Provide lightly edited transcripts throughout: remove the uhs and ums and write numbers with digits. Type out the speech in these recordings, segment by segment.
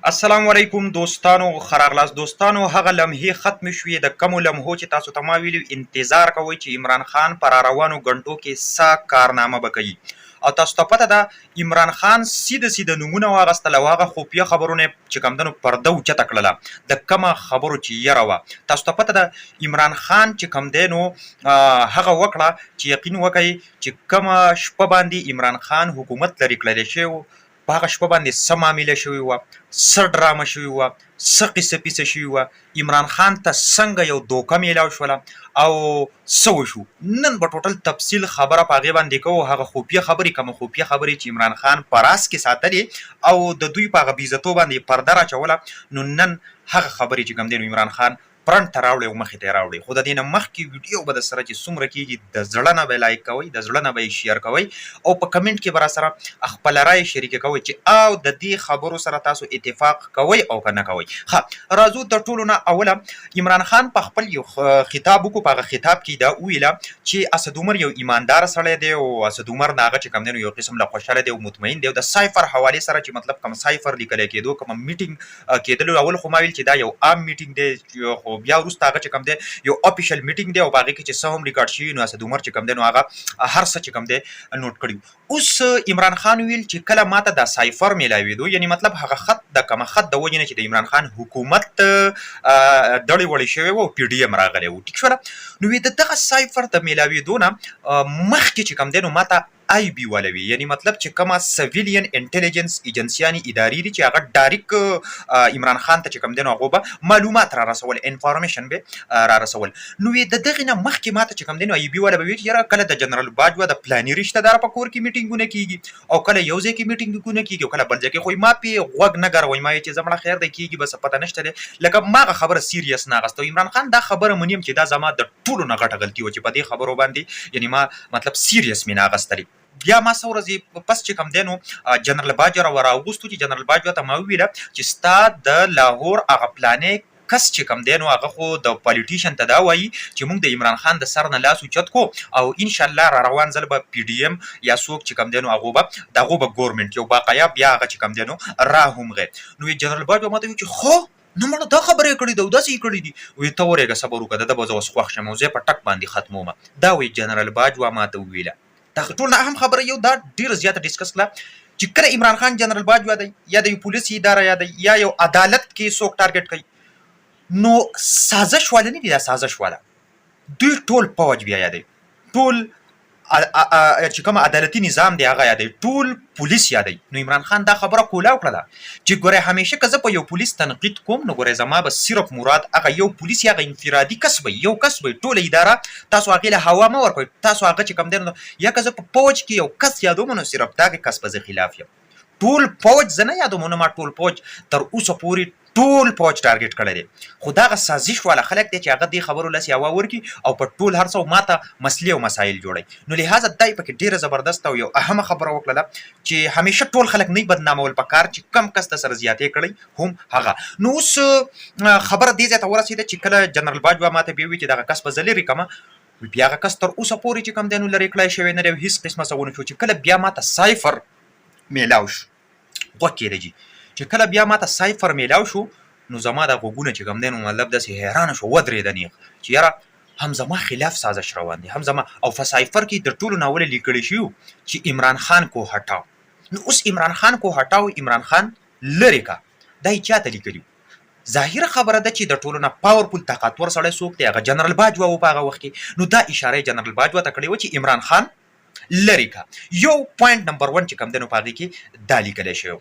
السلام علیکم دوستانو، خراغلاس دوستانو. هغه لمحې ختم شوې د کمو لمحو چې تاسو ته ما ویلي انتظار کوئ چې عمران خان پر روانو غنټو کې څه کارنامه به کوي. او تاسو ته پته ده عمران خان سیده نومونه واغستل او هغه خفیه خبرونه چې کمدنو پرده اوچته کړله د کومه خبرو چې یره وه. تاسو ته پته ده عمران خان چې کم دی نو هغه وکړه چې یقین وکړئ چې کومه شپه باندې عمران خان حکومت لرې کړلی شوی په هغه شپه باندې څه معامله شوې وه، څه ډرامه شوې وه، څه قصه پیسه شوې وه، عمران خان ته څنګه یو دوکه میلاو شوله او څه وشو. نن به ټوټل تفصیل خبره په هغې باندې کوو. هغه خفیه خبرې کومه خفیه خبرې چې عمران خان په راز کې ساتلې او د دوی په هغه بېعزتو باندې پرده راچوله، نو نن هغه خبرې چې کوم دی نو عمران خان فرنټ ته راوړی او مخې ته یې راوړی. خو د دې نه مخکې ویډیو به درسره چې څومره کېږي د زړه نه به یې لایک کوئ، د زړه نه به یې شیر کوئ او په کمنټ کې به راسره خپله رایه شریکه کوئ چې او د دې خبرو سره تاسو اتفاق کوئ او که نه کوئ. ښه راځو د ټولو نه اوله عمران خان په خپل یو خطاب وکړو. په هغه خطاب کې دا وویله چې اسد عمر یو ایماندار سړی دی او اسد عمر نه هغه چې کوم دی نو یو قسم له خوشحاله دی او مطمئن دی او د سایفر حوالې سره چې مطلب کوم سایفر لیکلی کېدو کوم میټینګ کېدلو اول خو ما ویل چې دا یو عام میټینګ دی، خو بیا وروسته هغه چې کوم دی یو اپیشل میټینګ دی او په هغې کې چې څه هم ریکارډ شوي نو اسد عمر چې کوم دی نو هغه هر څه چې کوم دی نوټ کړي. اوس عمران خان ویل چې کله ماته دا سایفر میلاوېدو، یعنی مطلب هغه خط د کومه خط د وجې نه چې د عمران خان حکومت دړې وړې شوی و او پی ډي ایم راغلی و، ټیک شوله. نو د دغه سایفر د میلاوېدو نه مخکې چې کوم دی نو ماته آی بي ولوي، یعنی مطلب چې کومه سویلین انټیلیجنس ایجنسیانې ادارې دي چې هغه ډایرکټ عمران خان ته چې کوم دی نو هغو به معلومات را رسول، انفارمیشن به را رسول. نو د دغې نه مخکې ماته چې کوم دی نو آی بي وله به وي چې یاره کله د جنرال باجوه د پلاني رشته داره په کور کې میټینګونه کېږي او کله یو ځای کې میټینګونه کېږي او کله بل ځای کې، خو ما پې غوږ نه ګروئ، ما چې زه مړه خیر دی کېږي بس پته نشته دی، لکه ما هغه خبره سیریس نه اخسته. عمران خان دا خبره منیم چې دا زما د ټولو نه غټه غلطي وه چې په دې خبرو باندې یعنی ما مطلب سیریس مې نه اخیستلې. بیا ما څه ورځې پس چې کوم دی نو جنرال باجوه راوغوښتو چې جنرال باجوه ته ما وویله چې ستا د لاهور هغه پلانی کس چې کوم دی نو هغه خو د پالیټیشن ته دا وایي چې موږ د عمران خان د سر نه لاس اوچت کو او انشاءالله را روان ځل به پی ډي ایم یا څوک چې کوم دی نو هغو به د هغو به ګورمنټ یو باقایا بیا هغه چې کوم دی نو را همغی. نو جنرال باجوه ما ته ویل چې خو نه مړه دا خبره یې کړې ده او داسې یې کړي دي. وایي ته ورېږه صبر وکړه ده به زه اوس خوښ شم او زه په ټک باندې ختمومه. دا وایي جنرال باجوه ما ته وویله. دا ټول نه اهم خبره یو دا ډیره زیاته ډسکس کړه چې کله عمران خان جنرال باجوه دی یا د یو پولیس اداره یا دی یا یو عدالت کې څوک ټارګټ کوي نو سازش والا نه دي، دا سازش والا دوی ټول پوج بیا یادوي، ټول چې کوم عدالتي نظام دی هغه یادوي، ټول پولیس یادوي. نو عمران خان دا خبره کولاو کړله چې ګورئ همیشه که زه په یو پولیس تنقید کوم نو ګورئ زما به صرف مراد هغه یو پولیس یا هغه انفرادي کس به یو کس به ټوله اداره تاسو هغې له هوا مه ورکوئ. تاسو هغه چې کوم دی نو یا که زه په پوج کې یو کس یادوم نو صرف دغې کس به زه خلاف یم. ټول پوج زه نه یادوم، نو ما ټول پوج تر اوسه پورې ټول پوج ټارګټ کړی دی، خو دغه سازش والا خلک دی چې هغه دې خبرو لس هوا ورکړي او په ټول هر څه ماته مسلې او مسایل جوړوي. نو لهذا دا یې پکې ډېره زبردست او یو اهمه خبره وکړله چې همیشه ټول خلک نه بدنامول پکار چې کم کس د سره زیاتې کړی هم هغه. نو اوس خبره دې ځای ته ورسېده چې کله جنرال باجوه ما ته بیا ووایي چې دغه کس به زه لرې کړمه، بیا هغه کس تر اوسه پورې چې کوم دی نو لرې کړی شوی نه دی او هېڅ قسمه څه ونه شو. چې کله بیا ماته سایفر میلاو شو غوږ کېږدئ چې کله بیا ماته سایفر میلاو شو نو زما دا غوږونه چې کوم دی نو مطلب داسې حیرانه شو، ودرېده نیغ چې یاره هم زما خلاف سازش روان دی، هم زما او په سایفر کې تر ټولو ناوله لیکلی شوي چې عمران خان کو هټاو. نو اوس عمران خان کو هټاو عمران خان لرې کا دا یې چا ته لیکلي وو؟ ظاهره خبره ده چې د ټولو نه پاورفول طاقتور سړی څوک دی هغه جنرال باجوه و په هغه وخت کې. نو دا اشاره یې جنرال باجوه ته کړې وه چې عمران خان لرې کا. یو پوینټ نمبر 1 چې کوم دی نو په هغې کې دا لیکلی شوی.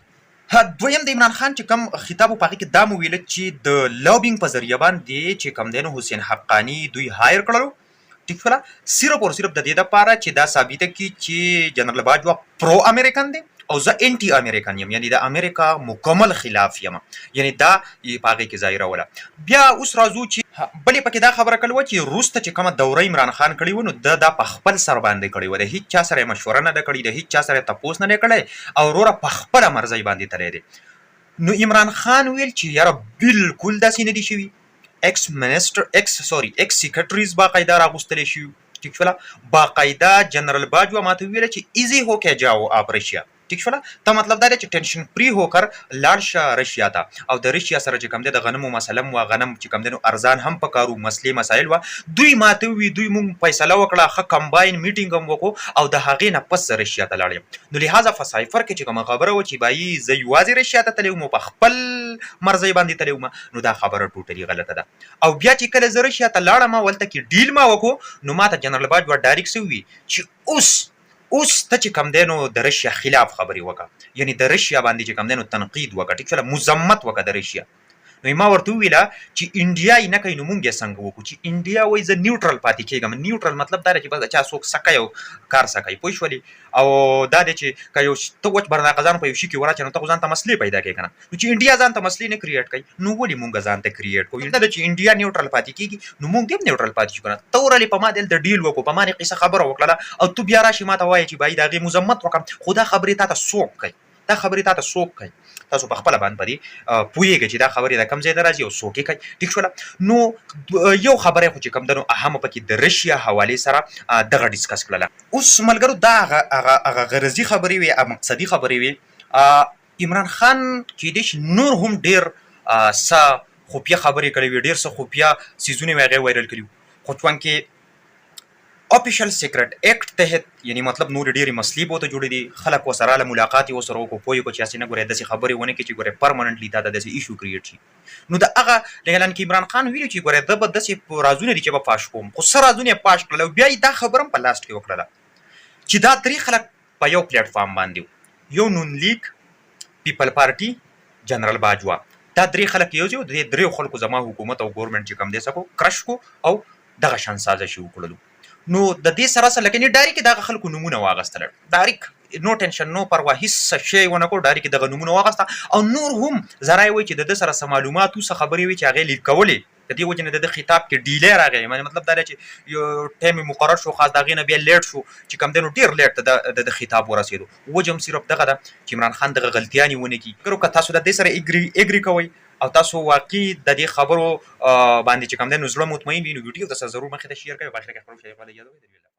دویم د عمران خان چې کوم خطاب په هغې کې دا مو ویله چې د لابینګ په ذریعه باندې چې کوم دی نو حسین حقاني دوی هایر کړلو، ټیک شوله، صرف او صرف د دې دپاره چې دا ثابته کړي چې جنرال باجوه پرو امریکن دی او زه انټي امریکن یم، یعنی د امریکا مکمل خلاف یم، یعنی دا یې په هغې کې ظاهره وله. بیا اوس راځو چې بلې پکې دا خبره کړې وه چې وروسته چې کومه دوره عمران خان کړې وه نو ده دا په خپل سر باندې کړې وه، د هېڅ چا سره یې مشوره نه ده کړې، د هېڅ چا سره یې تپوس نه دی کړی او وروره په خپله مرضۍ باندې تللی دی. نو عمران خان ویل چې یاره بالکل داسې نه دي شوي، ایکس سیکرټریز باقاعده راغوښتلی شوي، ټیک شوله، باقاعده جنرال باجوه ما ته وویله چې ایزي هو که جاو آپ رشیا ټیک شوله. ته مطلب دا دی چې ټینشن فری هوکر لاړ شه رشیا ته، او د رشیا سره چې کوم دی د غنمو مسله م وه، غنم چې کوم دی نو ارزان هم پکارو، مسلې مسایل وه، دوی ماته ووي، دوی مونږ فیصله وکړه، ښه کمباین میټینګ هم وکړو، او د هغې نه پس زه رشیا ته لاړ یم. نو لهذا په سایفر کې چې کومه خبره وه چې بایي زه یوازې رشیا ته تللی وم، په خپل مرضۍ باندې تللی وم، نو دا خبره ټوټلي غلطه ده. او بیا چې کله زه رشیا ته لاړم، ولته کې ډیل ما وکړو، نو ما ته جنرال باجوه ډایرکټ څه ووي چې اوس ته چې کوم دی نو د رشیا خلاف خبرې وکړه، یعنی د رشیا باندې چې کوم دی نو تنقید وکړه، ټیک شوله، مذمت وکړه د رشیا. نو ما ورته وویله چې انډیا یې نه کوي نو مونږ یې څنګه وکړو، چې انډیا وایي زه نیوټرل پاتې کېږم. نیوټرل مطلب دا دی چې بس د چا څوک سکی او کار سکی، پوه شولې. او دا دی چې که یو ته وچ برناقضان په یو شي کې وراچې نو ته خو ځان ته مسلې پیدا کوې که نه. نو چې انډیا ځان ته مسلې نه کریټ کوي، نو ولې مونږ ځان ته کریټ کوو؟ دا دی چې انډیا نیوټرل پاتې کېږي، نو مونږ دې هم نیوټرل پاتې شو که نه. ته ورلې په ما دلته ډیل وکړو، په ما دې قصه خبره وکړله، او تو بیا راشي ما ته وایې چې بایي د هغې مذمت وکړم، خو دا خبرې تا ته څوک کوي؟ دا خبرې تا ته څوک کوي؟ تاسو په خپله باندې په دې پوهېږئ چې دا خبرې د کوم ځای نه راځي او څوک یې کوي، ټیک شوله. نو یو خبره خو چې کوم ده نو اهمه پکې د رشیا حوالې سره دغه ډسکس کړله. اوس ملګرو دا هغه غرضي خبرې وې، مقصدي خبرې وې. عمران خان کېدای شي نور هم ډېر څه خفیه خبرې کړې وي، ډېر څه خفیه څیزونه یې هغې وایرل کړي وو، خو چونکې آفیشل سیکرټ ایکټ تحت، یعنی مطلب نور ډېرې مسلې به ورته جوړې دي، خلک ورسره راله ملاقات یې ورسره وکړو، پوه یې کړو چې هسې نه ګورئ داسې خبرې ونه کړي چې ګورئ پرمننټلي تا ته داسې ایشو کریټ شي. نو د هغه اعلان کې عمران خان ویلي چې ګورئ ده به داسې رازونه دي چې به فاش کوم، خو څه رازونه یې فاش کړل، او بیا یې دا خبره هم په لاسټ کې وکړله چې دا درې خلک په یو پلیټ فارم باندې وو، یو نون لیگ، پیپل پارټي، جنرال باجوا. دا درې خلک یو ځای وو، د دې دریو خلکو زما حکومت او ګورنمنټ چې کوم دی څه کو کرش کو او دغه شان سازش یې وکړلو. نو د دې سره سره لکه ډایرکټ دغه خلکو نومونه واغستل، ډایرکټ نو ټینشن نو پروا، هیڅ شی ونه کړو، ډایرکټ دغه نومونه واغسته. او نور هم ذرایع وایي چې د ده سره څه معلومات څه خبرې وي چې هغې لیک کولې، د دې وجې نه د ده خطاب کې ډیلی راغی. مطلب دا دی چې یو ټایم یې مقرر شو، خاص د هغې نه بیا لیټ شو، چې کوم دی نو ډېر لیټ ته د خطاب ورسېدو. وجه هم صرف دغه ده چې عمران خان دغه غلطیانې ونه کړي. که تاسو د دې سره اګري کوئ او تاسو واقعي د دې خبرو باندې چې کوم دی نو زړه مطمئن وي، نو ویډیو د سره ضرور مخې ته شیر کړئ او په اخر کې خپل شی یادوئ.